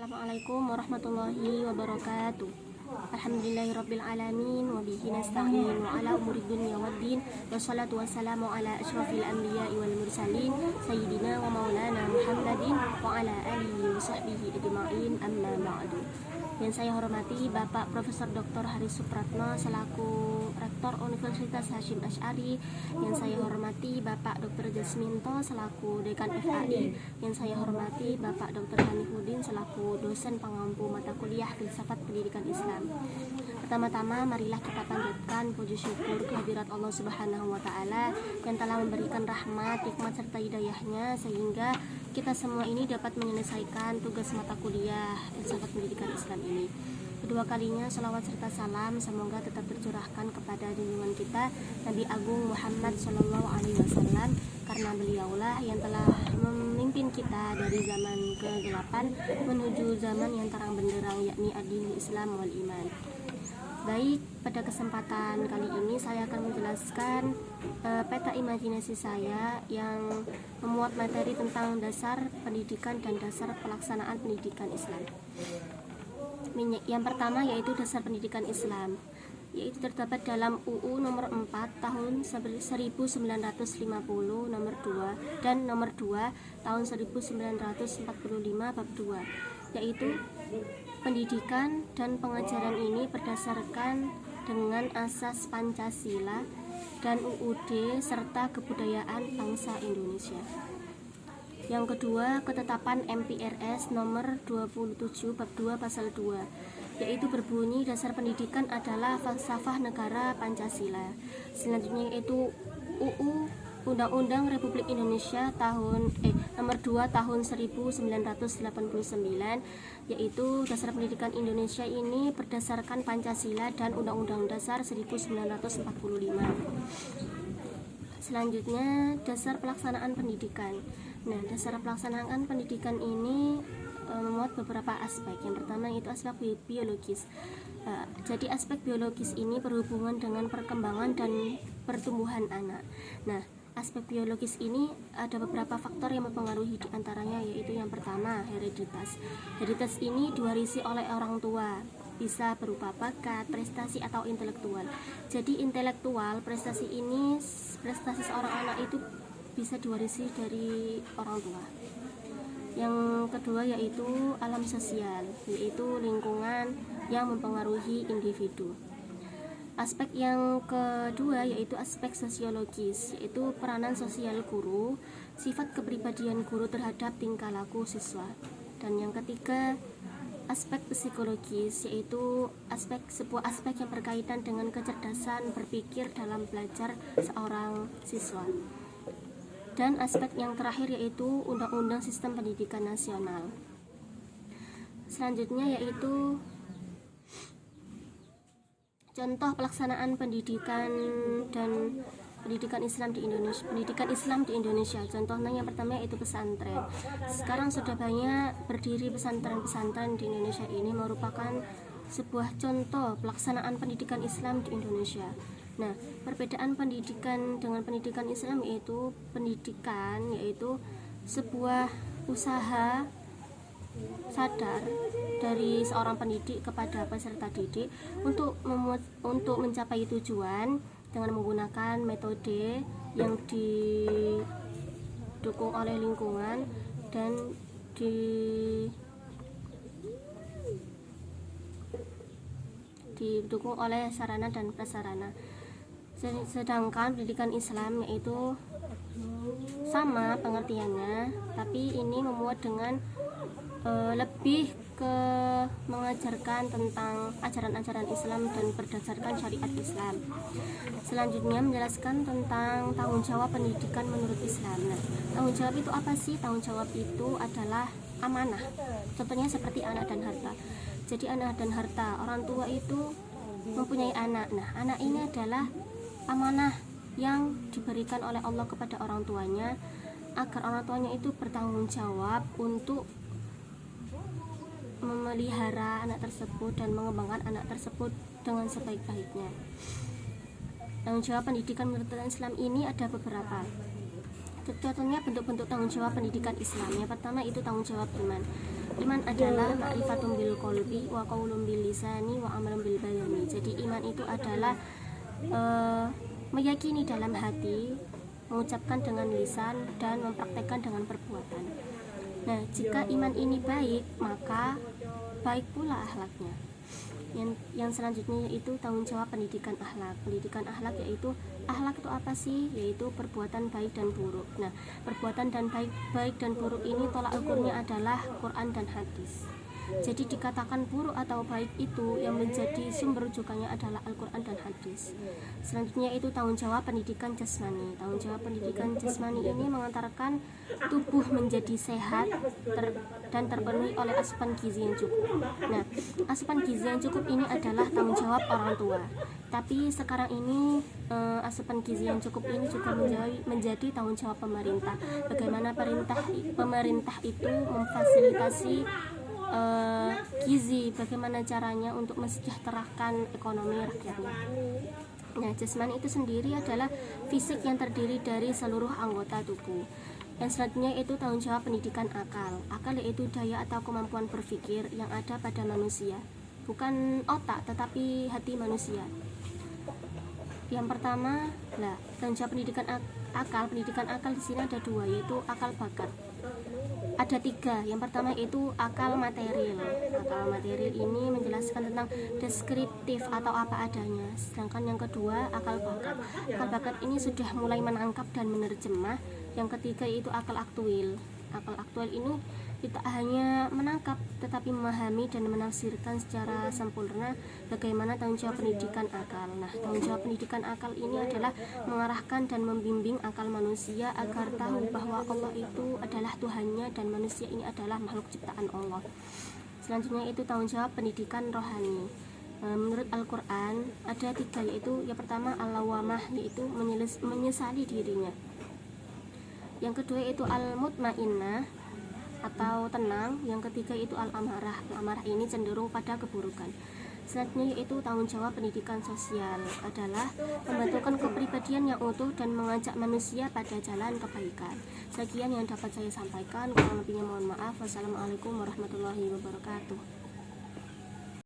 Assalamualaikum warahmatullahi wabarakatuh. Alhamdulillahirabbil alamin wa bihi nasta'in wa ala umuri dunya waddin wassalatu wassalamu ala asyrafil anbiya'i wal mursalin sayyidina wa maulana Muhammadin wa ala alihi wa sahbihi ajma'in, amma ba'du. Yang saya hormati Bapak Profesor Dr. Haris Supratno selaku Rektor Universitas Hasyim Asy'ari. Yang saya hormati Bapak Dr. Jasminto selaku Dekan FAI. Yang saya hormati Bapak Dr. Hanifuddin selaku dosen pengampu mata kuliah Filsafat Pendidikan Islam. Pertama-tama marilah kita panjatkan puji syukur kehadirat Allah Subhanahu wa taala yang telah memberikan rahmat, hikmat serta hidayahnya sehingga kita semua ini dapat menyelesaikan tugas mata kuliah Filsafat Pendidikan Islam ini. Kedua kalinya salawat serta salam semoga tetap tercurahkan kepada junjungan kita Nabi Agung Muhammad Shallallahu Alaihi Wasallam, karena beliaulah yang telah memimpin kita dari zaman ke-8 menuju zaman yang terang benderang, yakni ad-dinul Islam wal iman. Baik, pada kesempatan kali ini saya akan menjelaskan peta imajinasi saya yang memuat materi tentang dasar pendidikan dan dasar pelaksanaan pendidikan Islam. Yang pertama yaitu dasar pendidikan Islam, yaitu terdapat dalam UU nomor 4 tahun 1950 nomor 2 dan nomor 2 tahun 1945 bab 2, yaitu pendidikan dan pengajaran ini berdasarkan dengan asas Pancasila dan UUD serta kebudayaan bangsa Indonesia. Yang kedua, ketetapan MPRS nomor 27 bab 2 pasal 2, yaitu berbunyi dasar pendidikan adalah falsafah negara Pancasila. Selanjutnya yaitu UU Undang-Undang Republik Indonesia nomor 2 tahun 1989, yaitu dasar pendidikan Indonesia ini berdasarkan Pancasila dan Undang-Undang Dasar 1945. Selanjutnya dasar pelaksanaan pendidikan. Nah, dasar pelaksanaan pendidikan ini memuat beberapa aspek. Yang pertama itu aspek biologis. Jadi aspek biologis ini berhubungan dengan perkembangan dan pertumbuhan anak. Nah, aspek biologis ini ada beberapa faktor yang mempengaruhi, diantaranya yaitu yang pertama hereditas. Hereditas ini diwarisi oleh orang tua, bisa berupa bakat, prestasi atau intelektual. Jadi intelektual, prestasi seorang anak itu bisa diwarisi dari orang tua. Yang kedua yaitu alam sosial, yaitu lingkungan yang mempengaruhi individu. Aspek yang kedua yaitu aspek sosiologis, yaitu peranan sosial guru, sifat kepribadian guru terhadap tingkah laku siswa. Dan yang ketiga aspek psikologis, yaitu sebuah aspek yang berkaitan dengan kecerdasan berpikir dalam belajar seorang siswa. Dan aspek yang terakhir yaitu Undang-Undang Sistem Pendidikan Nasional. Selanjutnya yaitu contoh pelaksanaan pendidikan dan pendidikan Islam di Indonesia. Pendidikan Islam di Indonesia, contohnya yang pertama yaitu pesantren. Sekarang sudah banyak berdiri pesantren-pesantren di Indonesia. Ini merupakan sebuah contoh pelaksanaan pendidikan Islam di Indonesia. Nah, perbedaan pendidikan dengan pendidikan Islam yaitu pendidikan yaitu sebuah usaha sadar dari seorang pendidik kepada peserta didik untuk mencapai tujuan dengan menggunakan metode yang didukung oleh lingkungan dan didukung oleh sarana dan prasarana. Sedangkan pendidikan Islam yaitu sama pengertiannya, tapi ini memuat dengan lebih ke mengajarkan tentang ajaran-ajaran Islam dan berdasarkan syariat Islam. Selanjutnya menjelaskan tentang tanggung jawab pendidikan menurut Islam. Nah, tanggung jawab itu apa sih? Tanggung jawab itu adalah amanah. Contohnya seperti anak dan harta. Jadi anak dan harta, orang tua itu mempunyai anak. Nah, anak ini adalah amanah yang diberikan oleh Allah kepada orang tuanya, agar orang tuanya itu bertanggung jawab untuk memelihara anak tersebut dan mengembangkan anak tersebut dengan sebaik-baiknya. Tanggung jawab pendidikan menurut Islam ini ada beberapa. Contohnya bentuk-bentuk tanggung jawab pendidikan Islam. Yang pertama itu tanggung jawab iman. iman adalah ma'rifatun bil qalbi wa qaulun bil lisani wa amalun bil badani. Jadi iman itu adalah meyakini dalam hati, mengucapkan dengan lisan, dan mempraktekkan dengan perbuatan. Nah, jika iman ini baik, maka baik pula akhlaknya. Yang selanjutnya yaitu tanggung jawab pendidikan akhlak. Pendidikan akhlak yaitu akhlak itu apa sih? Yaitu perbuatan baik dan buruk. Nah, perbuatan dan baik dan buruk ini tolak ukurnya adalah Quran dan hadis. Jadi dikatakan buruk atau baik itu yang menjadi sumber rujukannya adalah Al-Quran dan hadis. Selanjutnya itu tanggung jawab pendidikan jasmani. Tanggung jawab pendidikan jasmani ini mengantarkan tubuh menjadi sehat dan terpenuhi oleh asupan gizi yang cukup. Nah, asupan gizi yang cukup ini adalah tanggung jawab orang tua. Tapi sekarang ini asupan gizi yang cukup ini juga menjadi tanggung jawab pemerintah. Bagaimana pemerintah itu memfasilitasi gizi, bagaimana caranya untuk mensejahterakan ekonomi rakyatnya. Nah, jasmani itu sendiri adalah fisik yang terdiri dari seluruh anggota tubuh. Yang selanjutnya itu tanggung jawab pendidikan akal. Akal yaitu daya atau kemampuan berpikir yang ada pada manusia, bukan otak tetapi hati manusia. Yang pertama, tanggung jawab pendidikan akal. Pendidikan akal di sini ada dua, yaitu akal bakat. Ada tiga. Yang pertama itu akal material. Akal material ini menjelaskan tentang deskriptif atau apa adanya. Sedangkan yang kedua akal bakat. Akal bakat ini sudah mulai menangkap dan menerjemah. Yang ketiga itu akal aktual. Akal aktual ini tidak hanya menangkap tetapi memahami dan menafsirkan secara sempurna bagaimana tanggung jawab pendidikan akal. Nah, tanggung jawab pendidikan akal ini adalah mengarahkan dan membimbing akal manusia agar tahu bahwa Allah itu adalah Tuhannya dan manusia ini adalah makhluk ciptaan Allah. Selanjutnya itu tanggung jawab pendidikan rohani. Menurut Al-Quran ada tiga, yaitu yang pertama al-lawamah, yaitu menyesali dirinya. Yang kedua itu al-mutmainnah atau tenang. Yang ketiga itu al-amarah. Al-amarah ini cenderung pada keburukan. Selanjutnya yaitu tanggung jawab pendidikan sosial adalah membentukkan kepribadian yang utuh dan mengajak manusia pada jalan kebaikan. Sekian yang dapat saya sampaikan, kurang lebihnya mohon maaf. Wassalamualaikum warahmatullahi wabarakatuh.